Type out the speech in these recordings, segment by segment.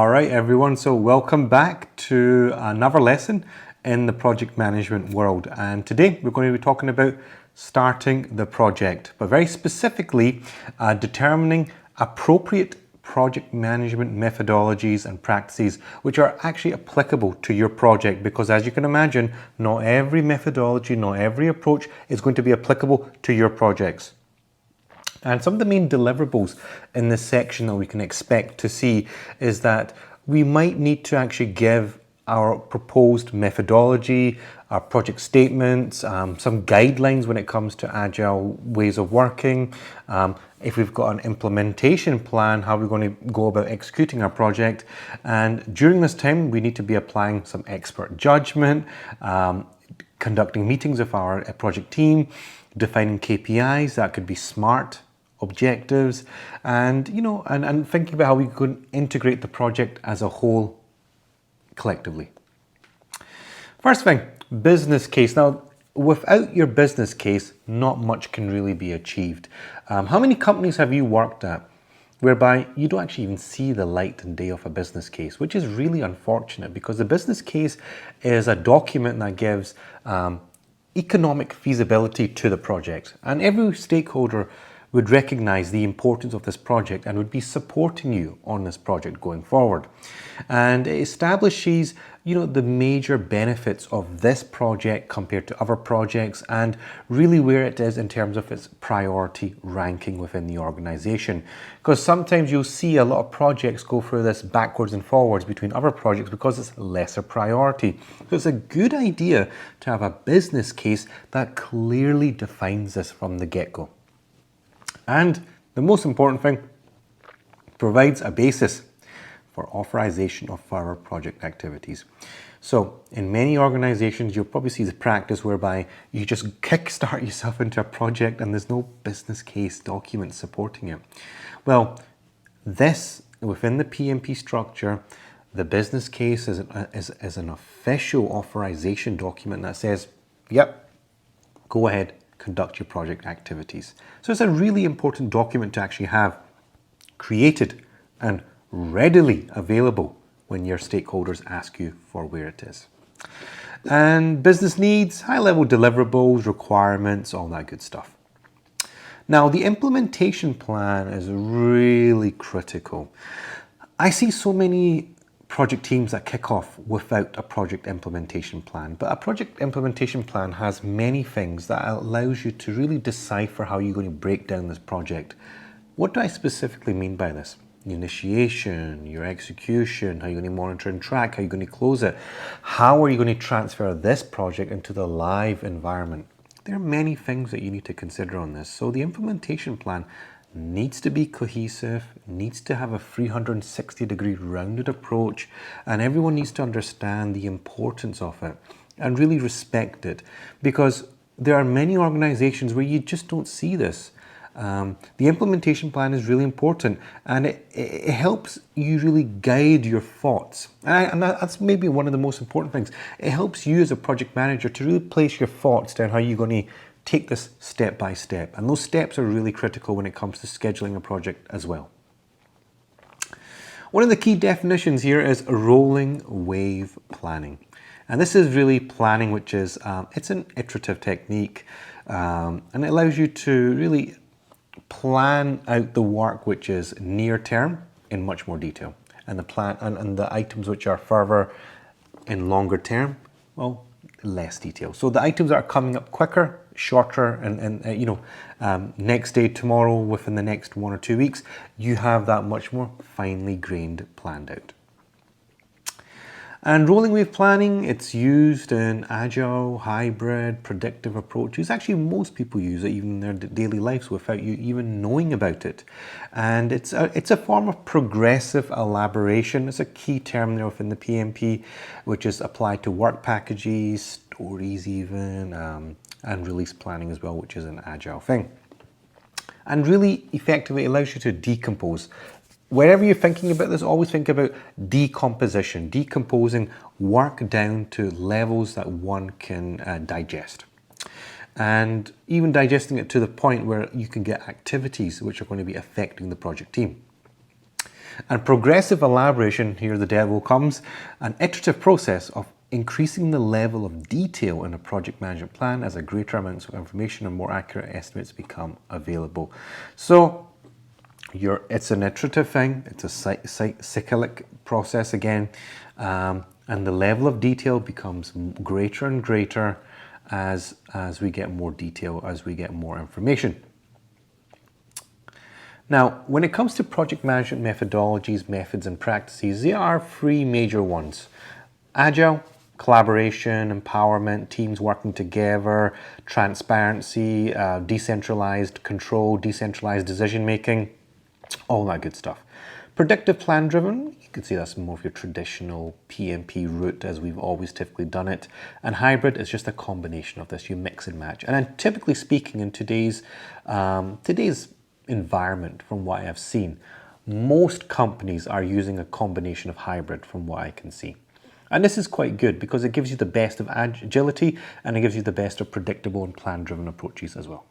All right, everyone, so welcome back to another lesson in the project management world. And today we're going to be talking about starting the project, but very specifically determining appropriate project management methodologies and practices which are actually applicable to your project, because as you can imagine, not every methodology, not every approach is going to be applicable to your projects. And some of the main deliverables in this section that we can expect to see is that we might need to actually give our proposed methodology, our project statements, some guidelines when it comes to agile ways of working. If we've got an implementation plan, how we're going to go about executing our project. And during this time, we need to be applying some expert judgment, conducting meetings with our project team, defining KPIs, that could be SMART objectives, and and thinking about how we could integrate the project as a whole collectively. First thing, business case. Now, without your business case, not much can really be achieved. How many companies have you worked at whereby you don't actually even see the light and day of a business case, which is really unfortunate, because the business case is a document that gives economic feasibility to the project, and every stakeholder would recognize the importance of this project and would be supporting you on this project going forward. And it establishes, the major benefits of this project compared to other projects, and really where it is in terms of its priority ranking within the organization. Because sometimes you'll see a lot of projects go through this backwards and forwards between other projects because it's lesser priority. So it's a good idea to have a business case that clearly defines this from the get-go. And the most important thing, provides a basis for authorization of further project activities. So in many organizations, you'll probably see the practice whereby you just kickstart yourself into a project and there's no business case document supporting it. Well, this, within the PMP structure, the business case is an official authorization document that says, yep, go ahead, conduct your project activities. So it's a really important document to actually have created and readily available when your stakeholders ask you for where it is. And business needs, high-level deliverables, requirements, all that good stuff. Now, the implementation plan is really critical. I see so many project teams that kick off without a project implementation plan. But a project implementation plan has many things that allows you to really decipher how you're going to break down this project. What do I specifically mean by this? Your initiation, your execution, how you're going to monitor and track, how you're going to close it. How are you going to transfer this project into the live environment? There are many things that you need to consider on this. So the implementation plan needs to be cohesive, needs to have a 360-degree rounded approach, and everyone needs to understand the importance of it and really respect it, because there are many organizations where you just don't see this. The implementation plan is really important, and it helps you really guide your thoughts. And that's maybe one of the most important things. It helps you as a project manager to really place your thoughts down how you're going to take this step by step. And those steps are really critical when it comes to scheduling a project as well. One of the key definitions here is rolling wave planning. And this is really planning, which is, it's an iterative technique, and it allows you to really plan out the work which is near term in much more detail. And the plan and the items which are further in longer term, well, less detail. So the items that are coming up quicker, shorter, and next day, tomorrow, within the next 1 or 2 weeks, you have that much more finely grained planned out. And rolling wave planning, it's used in agile, hybrid, predictive approaches. Actually, most people use it even in their daily lives without you even knowing about it. And it's a form of progressive elaboration. It's a key term there within the PMP, which is applied to work packages, stories even, and release planning as well, which is an agile thing. And really effectively allows you to decompose. Wherever you're thinking about this, always think about decomposition, decomposing work down to levels that one can digest. And even digesting it to the point where you can get activities which are going to be affecting the project team. And progressive elaboration, here the devil comes, an iterative process of increasing the level of detail in a project management plan as a greater amounts of information and more accurate estimates become available. So it's an iterative thing, it's a cyclic process again, and the level of detail becomes greater and greater as we get more detail, as we get more information. Now, when it comes to project management methodologies, methods and practices, there are three major ones. Agile, collaboration, empowerment, teams working together, transparency, decentralized control, decentralized decision making, all that good stuff. Predictive plan driven, you can see that's more of your traditional PMP route as we've always typically done it. And hybrid is just a combination of this, you mix and match. And then typically speaking in today's environment, from what I have seen, most companies are using a combination of hybrid from what I can see. And this is quite good because it gives you the best of agility and it gives you the best of predictable and plan-driven approaches as well.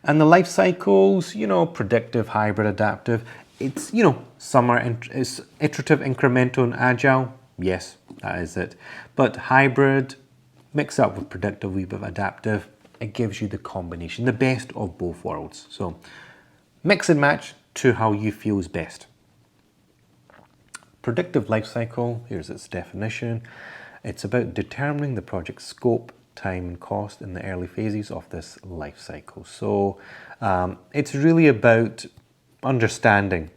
And the life cycles, predictive, hybrid, adaptive, it's, some are iterative, incremental and agile. Yes, that is it. But hybrid, mix up with predictive, wee bit of adaptive, it gives you the combination, the best of both worlds. So mix and match to how you feel is best. Predictive life cycle, here's its definition. It's about determining the project scope, time and cost in the early phases of this life cycle. So it's really about understanding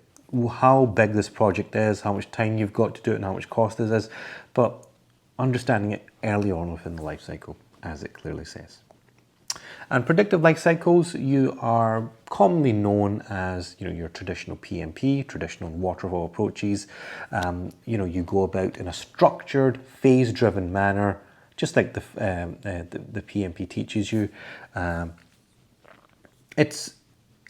how big this project is, how much time you've got to do it and how much cost this is, but understanding it early on within the life cycle, as it clearly says. And predictive life cycles, you are commonly known as your traditional PMP, traditional waterfall approaches. You go about in a structured, phase-driven manner, just like the PMP teaches you. It's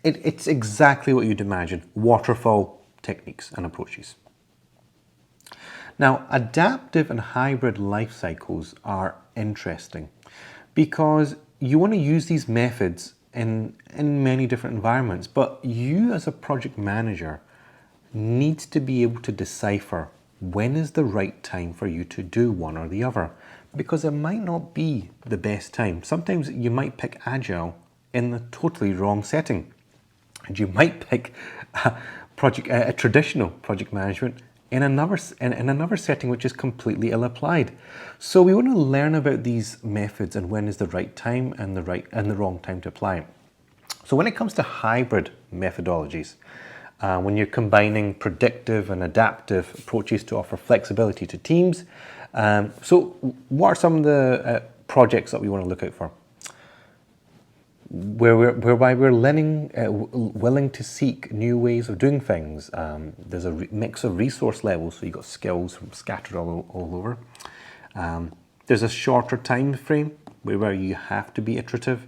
exactly what you'd imagine, waterfall techniques and approaches. Now, adaptive and hybrid life cycles are interesting because you want to use these methods in many different environments, but you as a project manager needs to be able to decipher when is the right time for you to do one or the other, because it might not be the best time. Sometimes you might pick agile in the totally wrong setting, and you might pick a traditional project management in another setting which is completely ill-applied. So we want to learn about these methods and when is the right time and the wrong time to apply it. So when it comes to hybrid methodologies, when you're combining predictive and adaptive approaches to offer flexibility to teams, so what are some of the projects that we want to look out for? Whereby we're willing to seek new ways of doing things. There's a mix of resource levels, so you've got skills from scattered all over. There's a shorter time frame where you have to be iterative.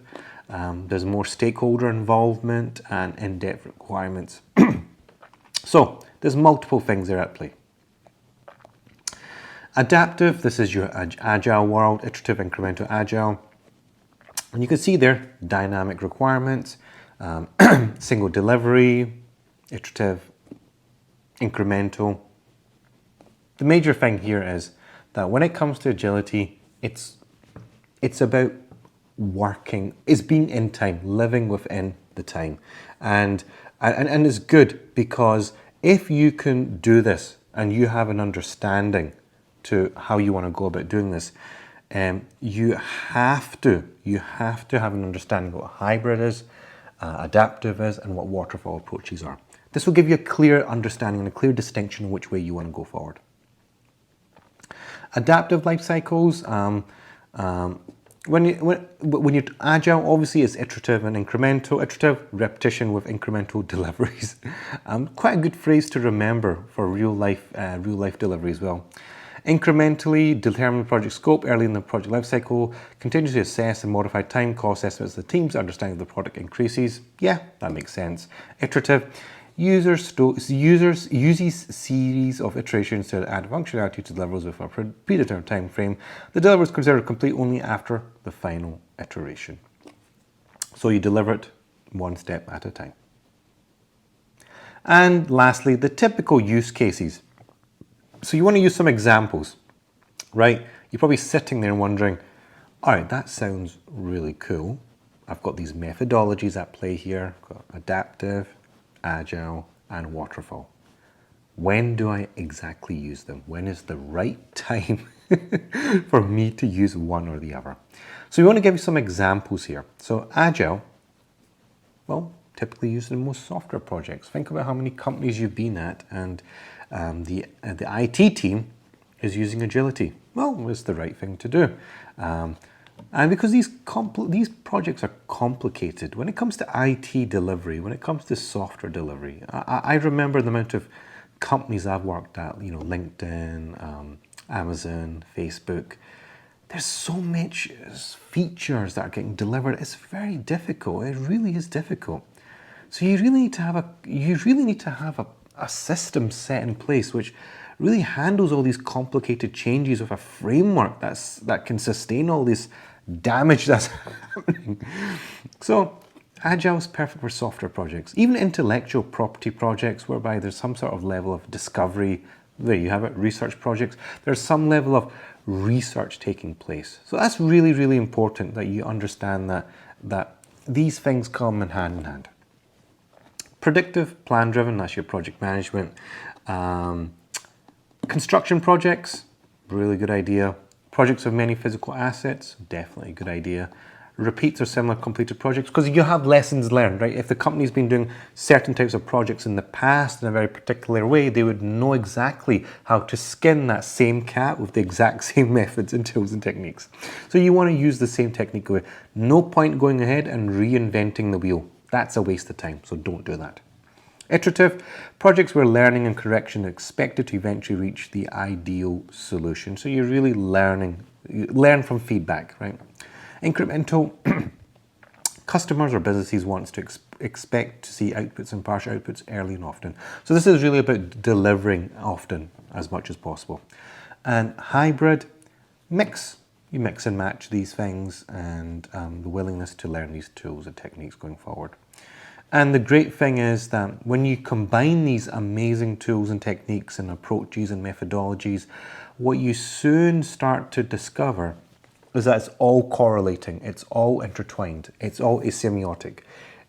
There's more stakeholder involvement and in-depth requirements. So there's multiple things there at play. Adaptive, this is your agile world, iterative, incremental, agile. And you can see there, dynamic requirements, single delivery, iterative, incremental. The major thing here is that when it comes to agility, it's about working, it's being in time, living within the time. And it's good because if you can do this and you have an understanding to how you want to go about doing this, you have to have an understanding of what hybrid is, adaptive is, and what waterfall approaches are. This will give you a clear understanding and a clear distinction in which way you want to go forward. Adaptive life cycles, when you're agile, obviously it's iterative and incremental. Iterative, repetition with incremental deliveries. Quite a good phrase to remember for real life delivery as well. Incrementally, determine project scope early in the project lifecycle, continuously assess and modify time cost estimates of the team's understanding of the product increases. Yeah, that makes sense. Iterative, uses series of iterations to add functionality to deliverables with a predetermined time frame. The deliverable is considered complete only after the final iteration. So you deliver it one step at a time. And lastly, the typical use cases. So you want to use some examples, right? You're probably sitting there wondering, all right, that sounds really cool. I've got these methodologies at play here. I've got adaptive, agile, and waterfall. When do I exactly use them? When is the right time for me to use one or the other? So we want to give you some examples here. So agile, well, typically used in most software projects. Think about how many companies you've been at, and the IT team is using agility. Well, it's the right thing to do. And because these projects are complicated, when it comes to IT delivery, when it comes to software delivery, I remember the amount of companies I've worked at, you know, LinkedIn, Amazon, Facebook. There's so much features that are getting delivered. It's very difficult. It really is difficult. So you really need to have a system set in place which really handles all these complicated changes with a framework that can sustain all this damage that's happening. So Agile is perfect for software projects, even intellectual property projects whereby there's some sort of level of discovery. There you have it, research projects. There's some level of research taking place. So that's really, really important that you understand that these things come in hand. Predictive, plan-driven, that's your project management. Construction projects, really good idea. Projects of many physical assets, definitely a good idea. Repeats or similar completed projects, because you have lessons learned, right? If the company's been doing certain types of projects in the past in a very particular way, they would know exactly how to skin that same cat with the exact same methods and tools and techniques. So you want to use the same technique. No point going ahead and reinventing the wheel. That's a waste of time, so don't do that. Iterative, projects where learning and correction are expected to eventually reach the ideal solution. So you're really learning, you learn from feedback, right? Incremental, customers or businesses want to expect to see outputs and partial outputs early and often. So this is really about delivering often as much as possible. And hybrid, you mix and match these things, and the willingness to learn these tools and techniques going forward. And the great thing is that when you combine these amazing tools and techniques and approaches and methodologies, what you soon start to discover is that it's all correlating, it's all intertwined, it's all asemiotic.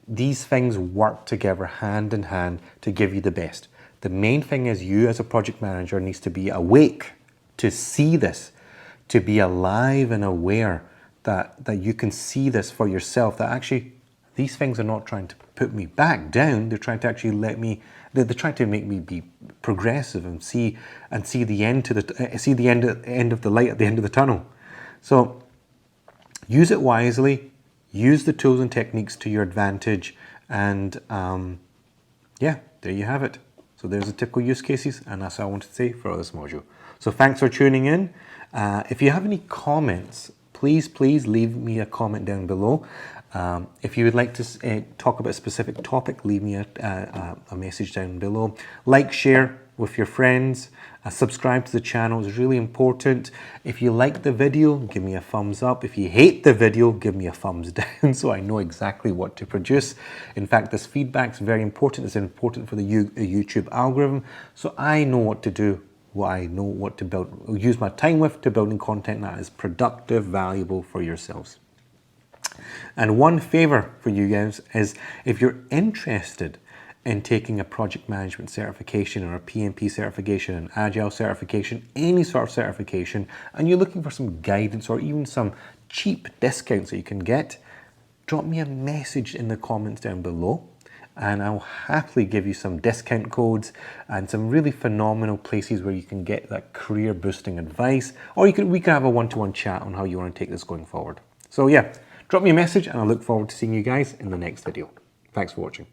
These things work together hand in hand to give you the best. The main thing is you as a project manager needs to be awake to see this, to be alive and aware that you can see this for yourself, that actually these things are not trying to put me back down, they're trying to actually they're trying to make me be progressive and see the end of the light at the end of the tunnel. So use it wisely, use the tools and techniques to your advantage, and yeah, there you have it. So there's the typical use cases, and that's what I wanted to say for this module. So thanks for tuning in. If you have any comments, please leave me a comment down below. If you would like to talk about a specific topic, leave me a message down below. Like, share with your friends. Subscribe to the channel is really important. If you like the video, give me a thumbs up. If you hate the video, give me a thumbs down so I know exactly what to produce. In fact, this feedback is very important. It's important for the YouTube algorithm, so I know what to do, what to build, use my time with to building content that is productive, valuable for yourselves. And one favor for you guys is, if you're interested in taking a project management certification or a PMP certification, an agile certification, any sort of certification, and you're looking for some guidance or even some cheap discounts that you can get, drop me a message in the comments down below, and I'll happily give you some discount codes and some really phenomenal places where you can get that career boosting advice, or we can have a one-to-one chat on how you want to take this going forward. So yeah, drop me a message and I look forward to seeing you guys in the next video. Thanks for watching.